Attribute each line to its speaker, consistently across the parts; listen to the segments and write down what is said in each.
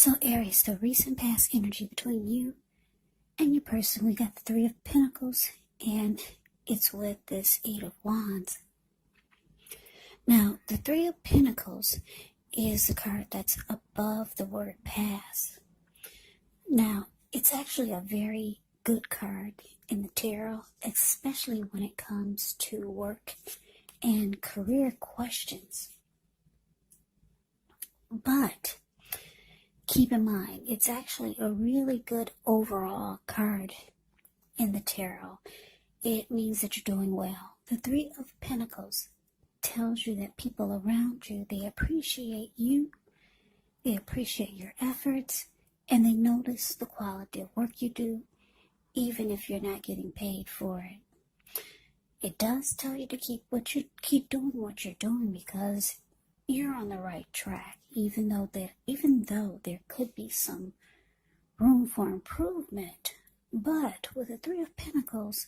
Speaker 1: So Aries, the recent past energy between you and your person, we got the Three of Pentacles, and it's with this Eight of Wands. Now, the Three of Pentacles is the card that's above the word past. Now, it's actually a very good card in the tarot, especially when it comes to work and career questions. But keep in mind, it's actually a really good overall card in the tarot. It means that you're doing well. The Three of Pentacles tells you that people around you, they appreciate you, they appreciate your efforts, and they notice the quality of work you do, even if you're not getting paid for it. It does tell you to keep doing what you're doing, because you're on the right track, even though there could be some room for improvement. But with the Three of Pentacles,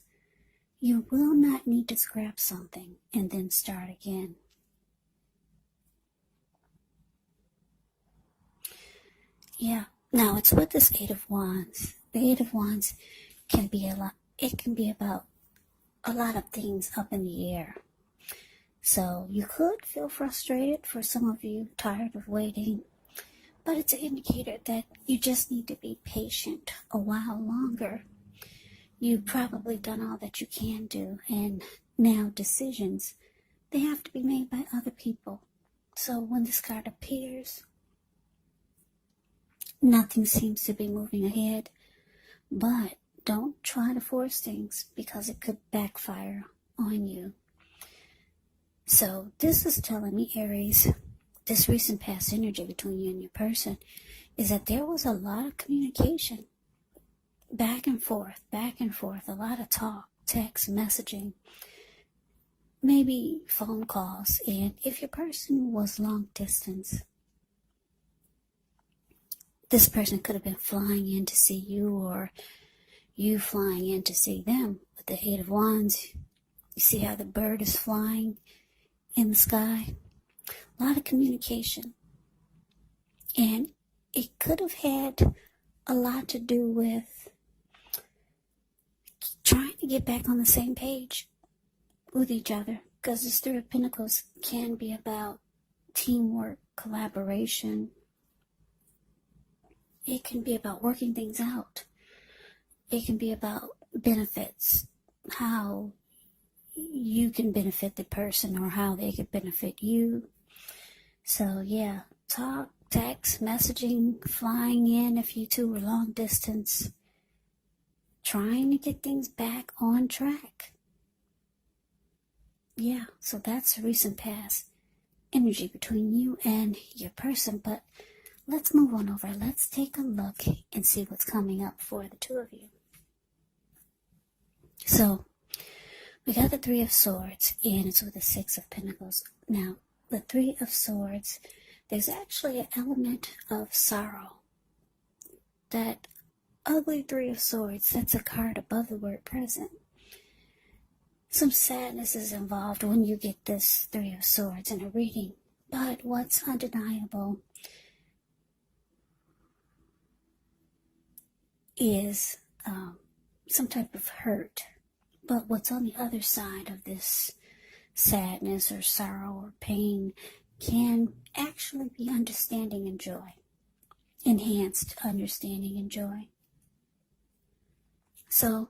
Speaker 1: you will not need to scrap something and then start again. Yeah. Now it's with this Eight of Wands. The Eight of Wands can be a lot. It can be about a lot of things up in the air. So you could feel frustrated, for some of you, tired of waiting. But it's an indicator that you just need to be patient a while longer. You've probably done all that you can do, and now decisions, they have to be made by other people. So when this card appears, nothing seems to be moving ahead. But don't try to force things, because it could backfire on you. So this is telling me, Aries, this recent past energy between you and your person is that there was a lot of communication. Back and forth, a lot of talk, text, messaging, maybe phone calls. And if your person was long distance, this person could have been flying in to see you, or you flying in to see them. With the Eight of Wands, you see how the bird is flying in the sky? A lot of communication. And it could have had a lot to do with trying to get back on the same page with each other, because this Three of Pentacles can be about teamwork, collaboration. It can be about working things out. It can be about benefits, how you can benefit the person or how they could benefit you. So yeah, talk, text, messaging, flying in if you two were long distance, trying to get things back on track. Yeah, so that's a recent past energy between you and your person. But let's move on over. Let's take a look and see what's coming up for the two of you. So we got the Three of Swords, and it's with the Six of Pentacles. Now, the Three of Swords, there's actually an element of sorrow. That ugly Three of Swords, that's a card above the word present. Some sadness is involved when you get this Three of Swords in a reading. But what's undeniable is some type of hurt. But what's on the other side of this sadness or sorrow or pain can actually be understanding and joy. Enhanced understanding and joy. So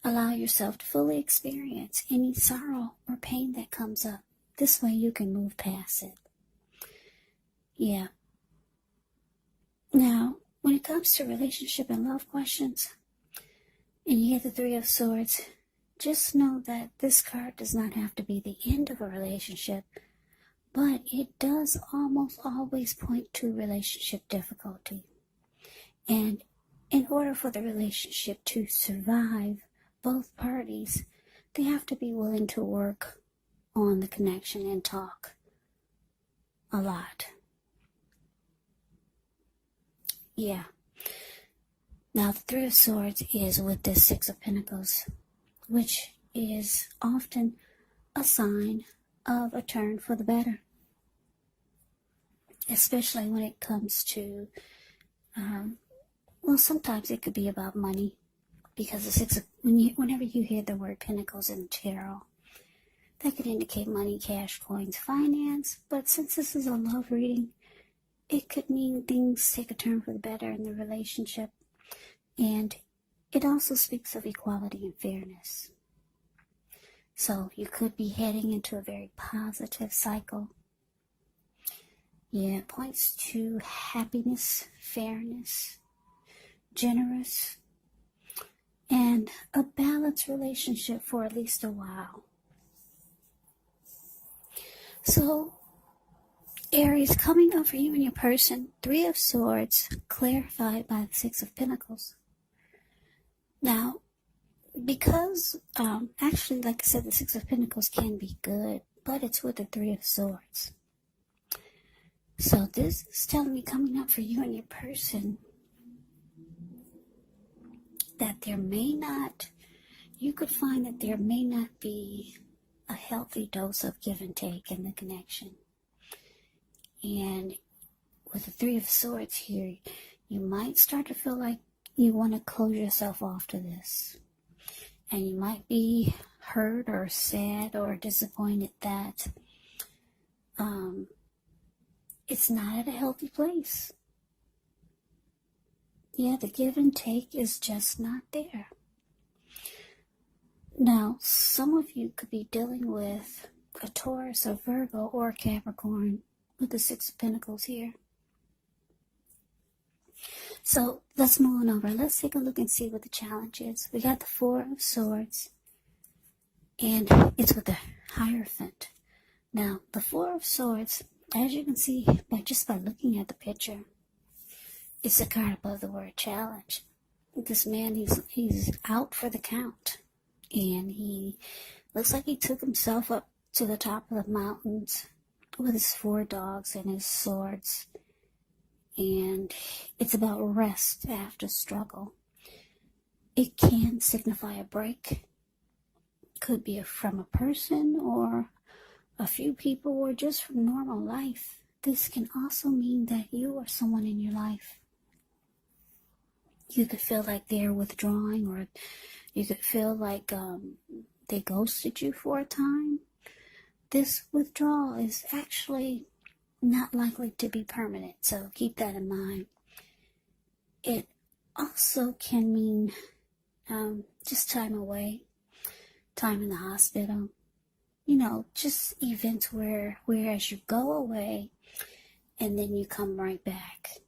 Speaker 1: allow yourself to fully experience any sorrow or pain that comes up. This way you can move past it. Yeah. Now, when it comes to relationship and love questions, and you get the Three of Swords, just know that this card does not have to be the end of a relationship, but it does almost always point to relationship difficulty. And in order for the relationship to survive, both parties, they have to be willing to work on the connection and talk a lot. Yeah. Now, the Three of Swords is with this Six of Pentacles, which is often a sign of a turn for the better. especially when it comes to, well, sometimes it could be about money, because whenever you hear the word Pentacles in the tarot, that could indicate money, cash, coins, finance. But since this is a love reading, it could mean things take a turn for the better in the relationship. And it also speaks of equality and fairness. So you could be heading into a very positive cycle. Yeah, it points to happiness, fairness, generous, and a balanced relationship for at least a while. So, Aries, coming up for you and your person, 3 of Swords, clarified by the 6 of Pentacles. Now, because, actually, like I said, the 6 of Pentacles can be good, but it's with the 3 of Swords. So this is telling me, coming up for you and your person, that you could find that there may not be a healthy dose of give and take in the connection. And with the 3 of Swords here, you might start to feel like you want to close yourself off to this. And you might be hurt or sad or disappointed that it's not at a healthy place. Yeah, the give and take is just not there. Now, some of you could be dealing with a Taurus, a Virgo, or a Capricorn with the 6 of Pentacles here. So let's move on over. Let's take a look and see what the challenge is. We got the 4 of Swords, and it's with the Hierophant. Now, the 4 of Swords, as you can see by looking at the picture, it's a card above the word challenge. This man, he's out for the count, and he looks like he took himself up to the top of the mountains with his 4 dogs and his swords. And it's about rest after struggle. It can signify a break. Could be from a person or a few people, or just from normal life. This can also mean that you or someone in your life, you could feel like they're withdrawing, or you could feel like they ghosted you for a time. This withdrawal is actually not likely to be permanent, so keep that in mind. It also can mean just time away, time in the hospital, just events whereas you go away and then you come right back.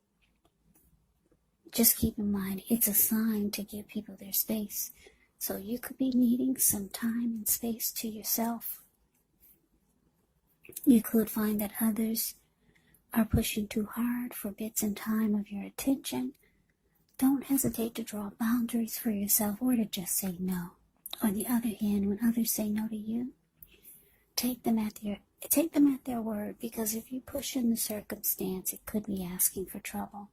Speaker 1: Just keep in mind, it's a sign to give people their space. So you could be needing some time and space to yourself. You could find that others are pushing too hard for bits and time of your attention. Don't hesitate to draw boundaries for yourself, or to just say no. On the other hand, when others say no to you, take them at their word, because if you push in the circumstance, it could be asking for trouble.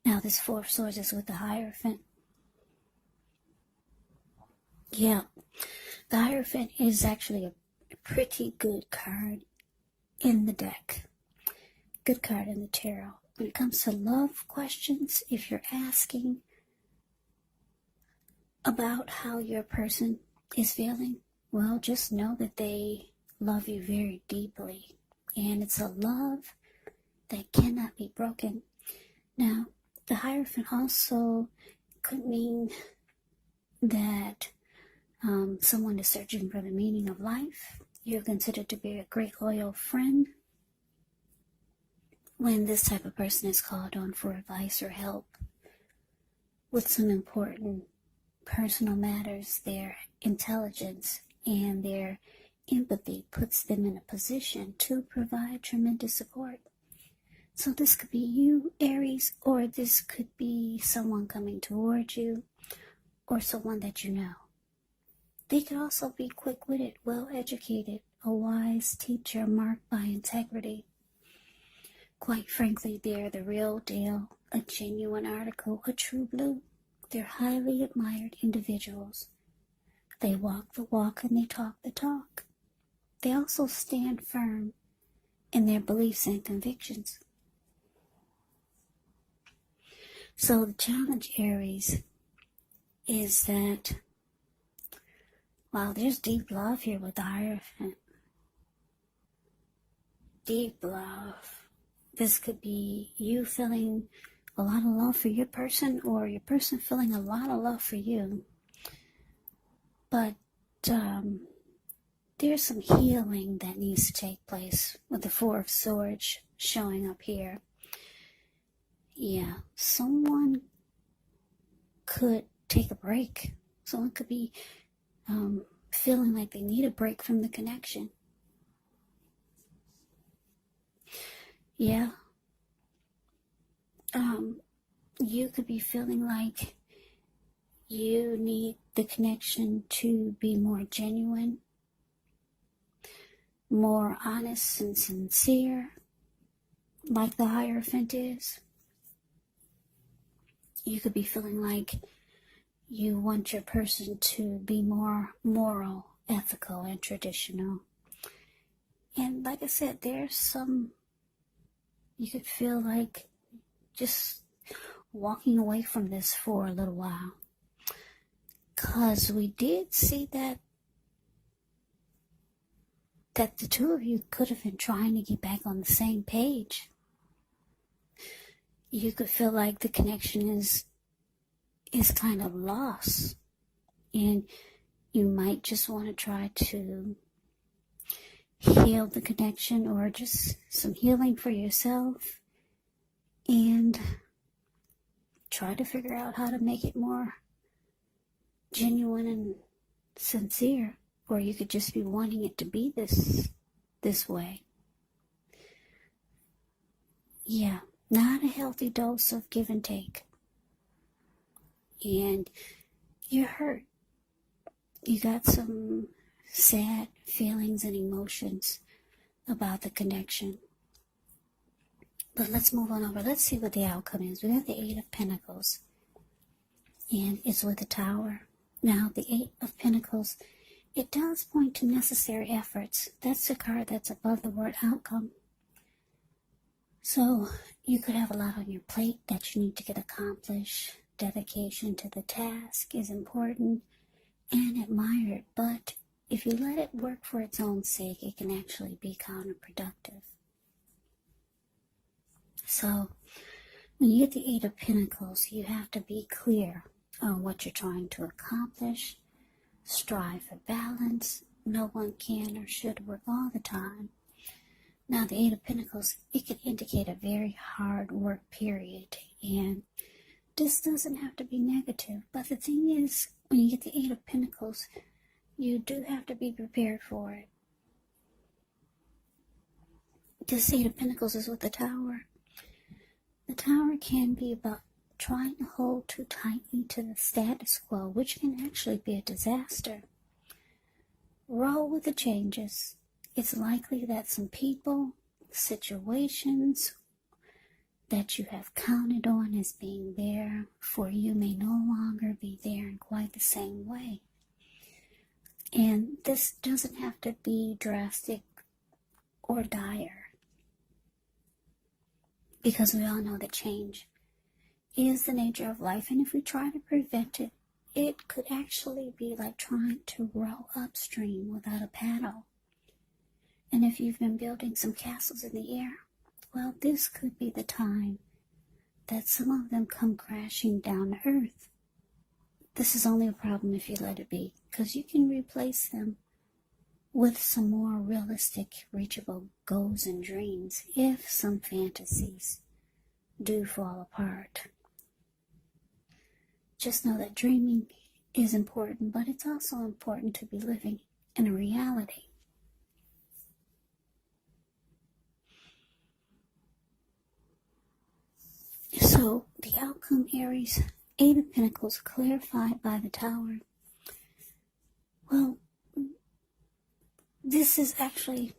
Speaker 1: Now, this 4 of Swords is with the Hierophant. Yeah, the Hierophant is actually a pretty good card in the deck. Good card in the tarot. When it comes to love questions, if you're asking about how your person is feeling, well, just know that they love you very deeply. And it's a love that cannot be broken. Now, the Hierophant also could mean that someone is searching for the meaning of life. You're considered to be a great loyal friend. When this type of person is called on for advice or help with some important personal matters, their intelligence and their empathy puts them in a position to provide tremendous support. So this could be you, Aries, or this could be someone coming towards you, or someone that you know. They could also be quick-witted, well-educated, a wise teacher marked by integrity. Quite frankly, they're the real deal, a genuine article, a true blue. They're highly admired individuals. They walk the walk and they talk the talk. They also stand firm in their beliefs and convictions. So the challenge, Aries, is that while there's deep love here with the Hierophant, deep love, this could be you feeling a lot of love for your person, or your person feeling a lot of love for you. But there's some healing that needs to take place with the Four of Swords showing up here. Yeah, someone could take a break. Someone could be feeling like they need a break from the connection. Yeah. You could be feeling like you need the connection to be more genuine, more honest and sincere, like the Hierophant is. You could be feeling like you want your person to be more moral, ethical, and traditional. And like I said, there's some, you could feel like just walking away from this for a little while. Because we did see that the two of you could have been trying to get back on the same page. You could feel like the connection is kind of lost. And you might just want to try to heal the connection, or just some healing for yourself, and try to figure out how to make it more genuine and sincere. Or you could just be wanting it to be this way. Yeah, not a healthy dose of give and take. And you're hurt. You got some sad feelings and emotions about the connection. But let's move on over. Let's see what the outcome is. We have the Eight of Pentacles, and it's with the Tower. Now, the Eight of Pentacles, it does point to necessary efforts. That's the card that's above the word outcome. So you could have a lot on your plate that you need to get accomplished. Dedication to the task is important and admired, but if you let it work for its own sake, it can actually be counterproductive. So when you get the Eight of Pentacles, you have to be clear on what you're trying to accomplish. Strive for balance. No one can or should work all the time. Now, the Eight of Pentacles, it can indicate a very hard work period, and this doesn't have to be negative. But the thing is, when you get the Eight of Pentacles, you do have to be prepared for it. This Eight of Pentacles is with the Tower. The Tower can be about trying to hold too tightly to the status quo, which can actually be a disaster. Roll with the changes. It's likely that some people, situations that you have counted on as being there for you may no longer be there in quite the same way. And this doesn't have to be drastic or dire, because we all know that change is the nature of life, and if we try to prevent it, it could actually be like trying to row upstream without a paddle. And if you've been building some castles in the air, well, this could be the time that some of them come crashing down to earth. This is only a problem if you let it be, because you can replace them with some more realistic, reachable goals and dreams if some fantasies do fall apart. Just know that dreaming is important, but it's also important to be living in a reality. So, the outcome, Aries, Eight of Pentacles clarified by the Tower. Well, this is actually,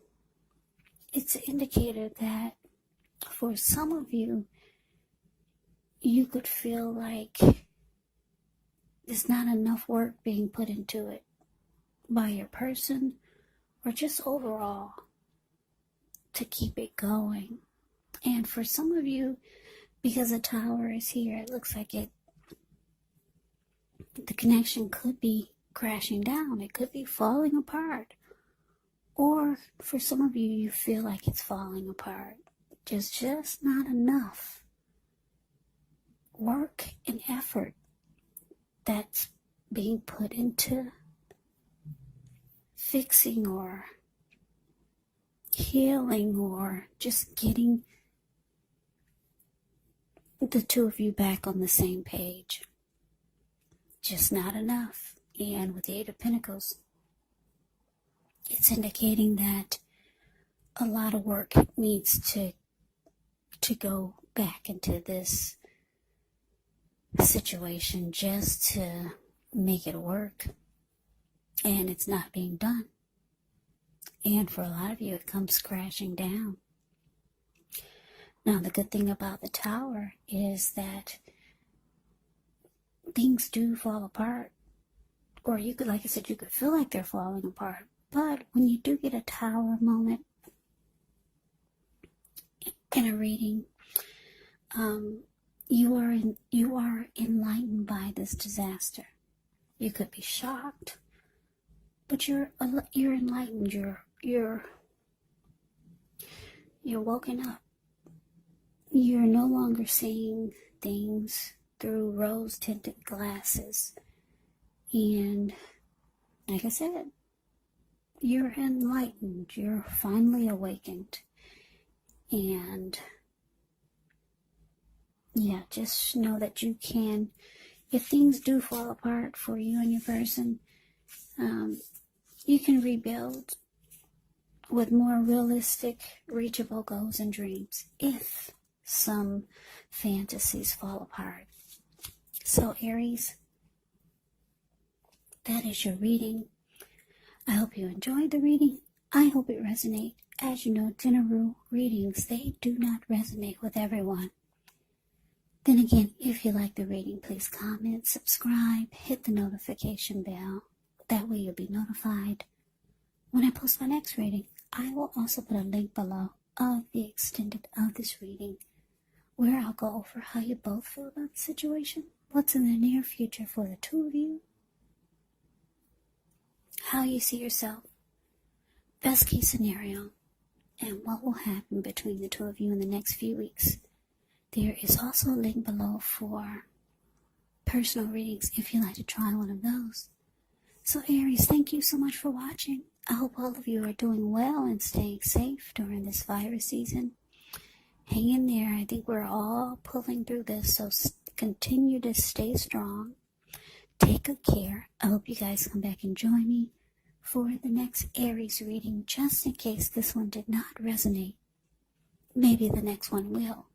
Speaker 1: it's an indicator that for some of you, you could feel like there's not enough work being put into it by your person, or just overall. to keep it going. And for some of you, because the Tower is here, it looks like the connection could be crashing down. It could be falling apart. Or for some of you, you feel like it's falling apart. There's just not enough work and effort that's being put into fixing or healing or just getting the two of you back on the same page. Just not enough. And with the Eight of Pentacles, it's indicating that a lot of work needs to go back into this situation just to make it work. And it's not being done. And for a lot of you, it comes crashing down. Now, the good thing about the Tower is that things do fall apart. Or you could, like I said, you could feel like they're falling apart. But when you do get a Tower moment in a reading, you are enlightened by this disaster. You could be shocked, but you're enlightened. You're woken up. You're no longer seeing things through rose-tinted glasses. And like I said, you're enlightened. You're finally awakened. And yeah, just know that you can, if things do fall apart for you and your person, you can rebuild with more realistic, reachable goals and dreams if some fantasies fall apart. So Aries, that is your reading. I hope you enjoyed the reading. I hope it resonates. As you know, general readings, they do not resonate with everyone. Then again, if you like the reading, please comment, subscribe, hit the notification bell. That way you'll be notified when I post my next reading. I will also put a link below of the extended of this reading where I'll go over how you both feel about the situation, what's in the near future for the two of you, how you see yourself, best case scenario, and what will happen between the two of you in the next few weeks. There is also a link below for personal readings if you'd like to try one of those. So Aries, thank you so much for watching. I hope all of you are doing well and staying safe during this virus season. Hang in there. I think we're all pulling through this, so continue to stay strong. Take good care. I hope you guys come back and join me for the next Aries reading, just in case this one did not resonate. Maybe the next one will.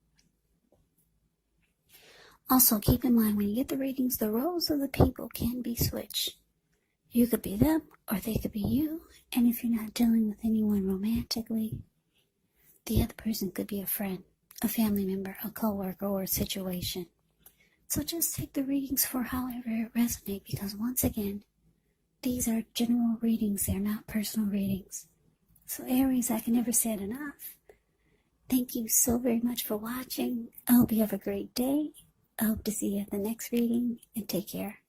Speaker 1: Also, keep in mind, when you get the readings, the roles of the people can be switched. You could be them, or they could be you. And if you're not dealing with anyone romantically, the other person could be a friend, a family member, a coworker, or a situation. So just take the readings for however it resonates, because once again, these are general readings. They're not personal readings. So Aries, I can never say it enough. Thank you so very much for watching. I hope you have a great day. I hope to see you at the next reading, and take care.